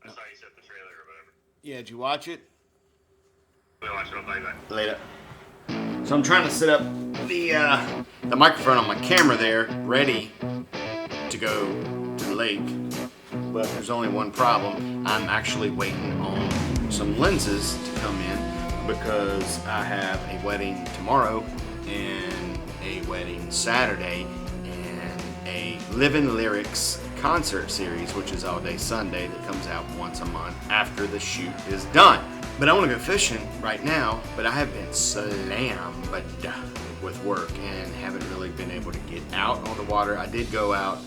I saw you set the trailer or whatever. Yeah, did you watch it? We watched it on Bye Bye. Later. So I'm trying to set up the microphone on my camera there, ready to go to the lake. But there's only one problem. I'm actually waiting on some lenses to come in because I have a wedding tomorrow and a wedding Saturday and a Living Lyrics concert series, which is all day Sunday, that comes out once a month after the shoot is done. But I want to go fishing right now, but I have been slammed with work and haven't really been able to get out on the water. I did go out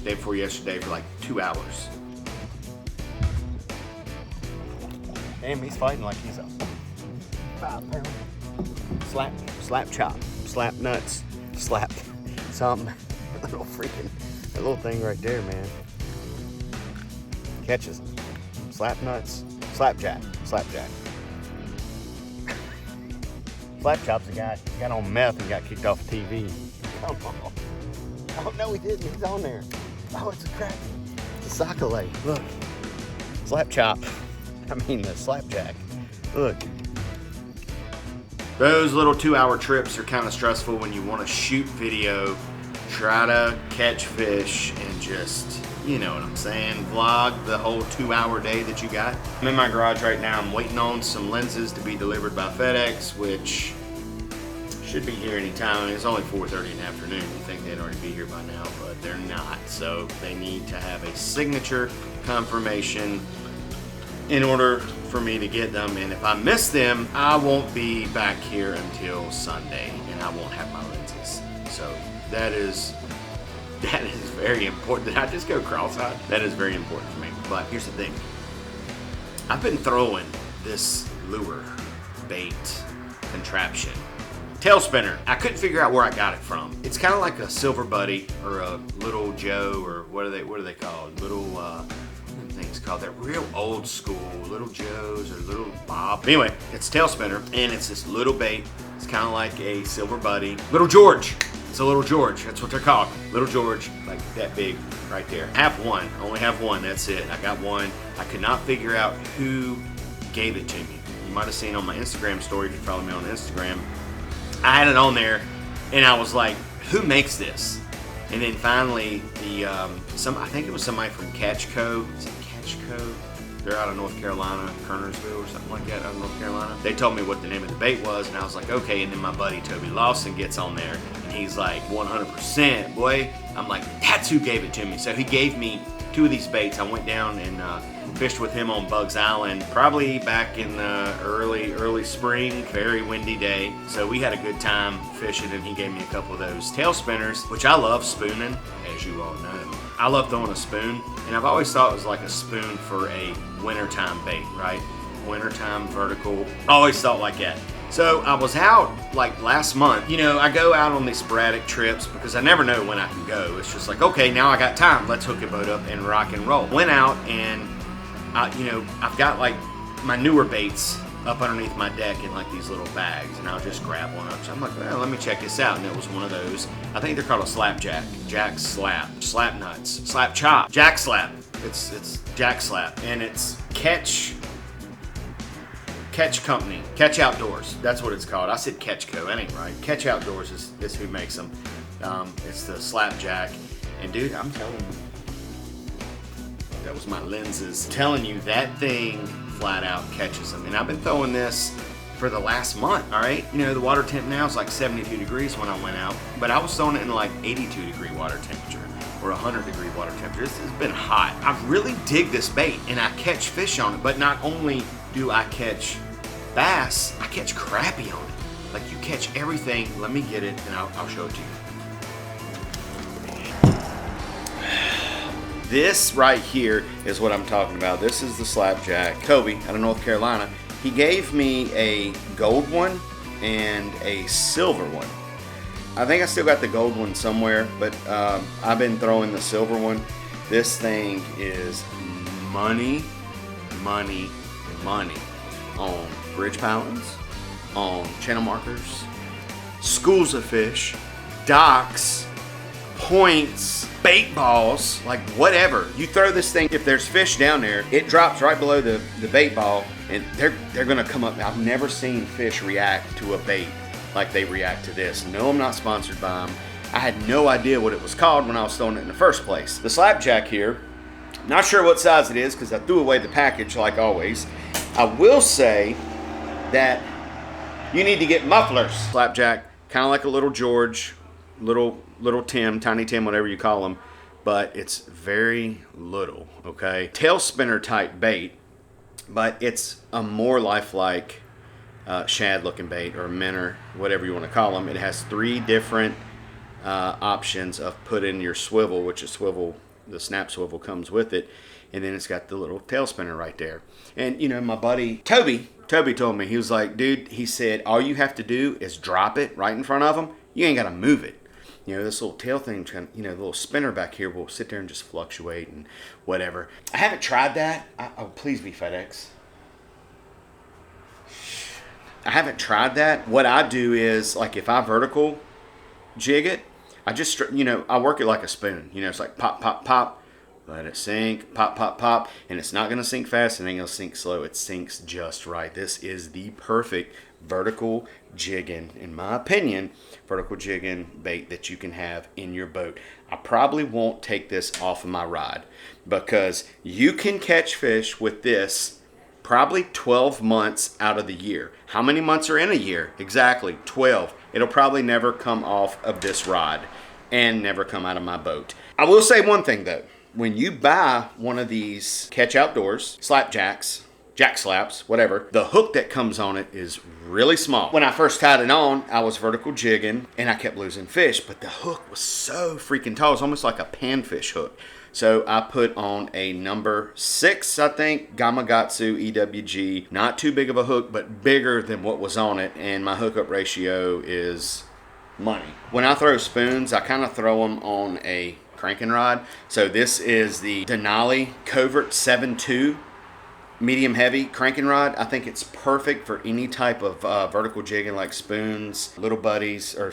day before yesterday for like 2 hours. Damn, he's fighting like he's a 5-pound. Slap chop, slap nuts, slap something. That little thing right there, man. Catches him. Slap nuts, slapjack. Slapchop's the guy who got on meth and got kicked off TV. Come on. Oh, no, he didn't. He's on there. Oh, it's a crappie. It's a sockeye. Look. Slapchop. The slapjack. Look. Those little 2-hour trips are kind of stressful when you want to shoot video, try to catch fish, and just, you know what I'm saying, vlog the whole 2-hour day that you got. I'm in my garage right now. I'm waiting on some lenses to be delivered by FedEx, which should be here anytime. It's only 4:30 in the afternoon. You think they'd already be here by now, but they're not. So they need to have a signature confirmation in order for me to get them. And if I miss them, I won't be back here until Sunday, and I won't have my lenses. So that is very important. Did I just go cross-eyed? That is very important for me. But here's the thing. I've been throwing this lure bait contraption, tail spinner. I couldn't figure out where I got it from. It's kind of like a silver buddy or a little Joe, or what are they called? Little what are the things called? They're real old school little Joes or little Bob. Anyway, it's a tail spinner and it's this little bait. It's kind of like a silver buddy. Little George. It's a little George. That's what they're called. Little George, like that big right there. I have one. I only have one. That's it. I got one. I could not figure out who gave it to me. You might have seen on my Instagram story if you follow me on Instagram. I had it on there, and I was like, "Who makes this?" And then finally, I think it was somebody from Catchco. Is it Catchco? They're out of North Carolina, Kernersville or something like that, out of North Carolina. They told me what the name of the bait was, and I was like, okay. And then my buddy Toby Lawson gets on there, and he's like, 100%, boy. I'm like, that's who gave it to me. So he gave me 2 of these baits. I went down and fished with him on Bugs Island, probably back in the early spring, very windy day. So we had a good time fishing, and he gave me a couple of those tail spinners, which I love spooning, as you all know. I love throwing a spoon, and I've always thought it was like a spoon for a wintertime bait, right? Wintertime vertical. I always thought like that. So I was out like last month. You know, I go out on these sporadic trips because I never know when I can go. It's just like, okay, now I got time. Let's hook a boat up and rock and roll. Went out and, I've got like my newer baits up underneath my deck in like these little bags, and I'll just grab one up. So I'm like, well, let me check this out. And it was one of those. I think they're called a slapjack, jack slap, slap nuts, slap chop, jack slap. It's jack slap, and it's Catch Company, Catch Outdoors. That's what it's called. I said Catchco. That ain't right. Catch Outdoors is who makes them. It's the slapjack, and dude, I'm telling you, that was my lenses telling you that thing flat out catches them. And I've been throwing this for the last month, all right? You know, the water temp now is like 72 degrees when I went out, but I was throwing it in like 82 degree water temperature or 100 degree water temperature. It's been hot. I really dig this bait, and I catch fish on it, but not only do I catch bass, I catch crappie on it. Like, you catch everything. Let me get it, and I'll show it to you. This right here is what I'm talking about. This is the slapjack. Kobe out of North Carolina. He gave me a gold one and a silver one. I think I still got the gold one somewhere, but I've been throwing the silver one. This thing is money on bridge pilings, on channel markers, schools of fish, docks, points, bait balls, like whatever. You throw this thing, if there's fish down there, it drops right below the bait ball, and they're gonna come up. I've never seen fish react to a bait like they react to this. No, I'm not sponsored by them. I had no idea what it was called when I was throwing it in the first place. The slapjack here, not sure what size it is because I threw away the package like always. I will say that you need to get mufflers. Slapjack, kind of like a little George, little Tim, tiny Tim, whatever you call them, but it's very little, okay? Tail spinner type bait, but it's a more lifelike shad looking bait or minnow, whatever you want to call them. It has 3 different options of put in your swivel, which is swivel, the snap swivel comes with it, and then it's got the little tail spinner right there. And you know, my buddy Toby told me, he was like, dude, he said, all you have to do is drop it right in front of them. You ain't got to move it. You know, this little tail thing, you know, the little spinner back here will sit there and just fluctuate and whatever. I haven't tried that. Oh, please be FedEx. I haven't tried that. What I do is, like, if I vertical jig it, I just, you know, I work it like a spoon. You know, it's like pop, pop, pop, let it sink, pop, pop, pop, and it's not going to sink fast, and it ain't going to sink slow. It sinks just right. This is the perfect vertical jigging, in my opinion, vertical jigging bait that you can have in your boat. I probably won't take this off of my rod because you can catch fish with this probably 12 months out of the year. How many months are in a year? Exactly, 12. It'll probably never come off of this rod and never come out of my boat. I will say one thing though. When you buy one of these Catch Outdoors, slapjacks, jack slaps, whatever, the hook that comes on it is really small. When I first tied it on, I was vertical jigging and I kept losing fish, but the hook was so freaking tall. It's almost like a panfish hook. So I put on a number 6, I think, Gamakatsu EWG. Not too big of a hook, but bigger than what was on it. And my hookup ratio is money. When I throw spoons, I kind of throw them on a cranking rod. So this is the Denali Covert 7.2 medium heavy cranking rod. I think it's perfect for any type of vertical jigging, like spoons, little buddies, or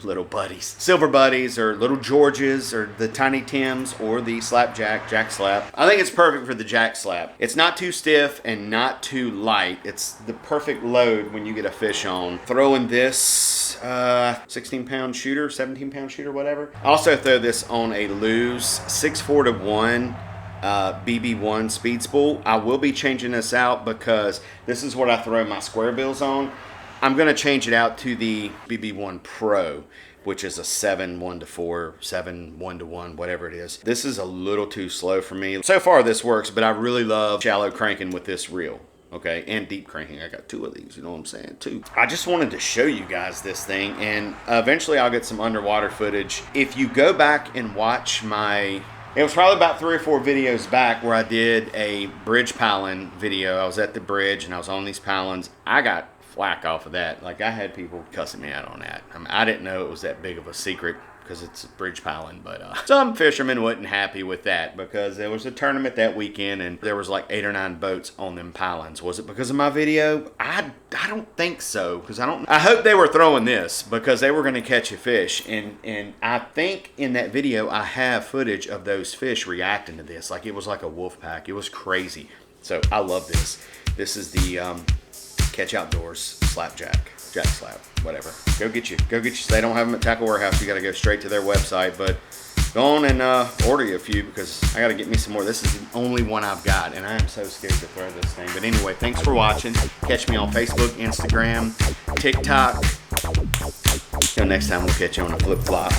little buddies, silver buddies, or little Georges, or the tiny Tims, or the slapjack, jack slap. I think it's perfect for the jack slap. It's not too stiff and not too light. It's the perfect load when you get a fish on. Throwing this 16-pound shooter, 17-pound shooter, whatever. Also throw this on a Lew's 6-4-1 BB1 speed spool. I will be changing this out because this is what I throw my square bills on. I'm going to change it out to the BB1 Pro, which is a 7-1-4, 7-1-1, whatever it is. This is a little too slow for me. So far this works, but I really love shallow cranking with this reel. Okay, and deep cranking. I got 2 of these, you know what I'm saying, 2. I just wanted to show you guys this thing, and eventually I'll get some underwater footage. If you go back and watch my... It was probably about 3 or 4 videos back where I did a bridge piling video. I was at the bridge and I was on these pilings. I got flack off of that. Like, I had people cussing me out on that. I mean, I didn't know it was that big of a secret because it's bridge piling, but some fishermen wasn't happy with that because there was a tournament that weekend and there was like 8 or 9 boats on them pilings. Was it because of my video? I don't think so, because I hope they were throwing this because they were going to catch a fish, and I think in that video I have footage of those fish reacting to this. Like, it was like a wolf pack. It was crazy. So I love this. This is the Catch Outdoors slapjack, jack slap, whatever. Go get you. They don't have them at Tackle Warehouse. You got to go straight to their website, but go on and order you a few because I got to get me some more. This is the only one I've got, and I am so scared to throw this thing. But anyway, thanks for watching. Catch me on Facebook, Instagram, TikTok. Till next time, we'll catch you on a flip flop.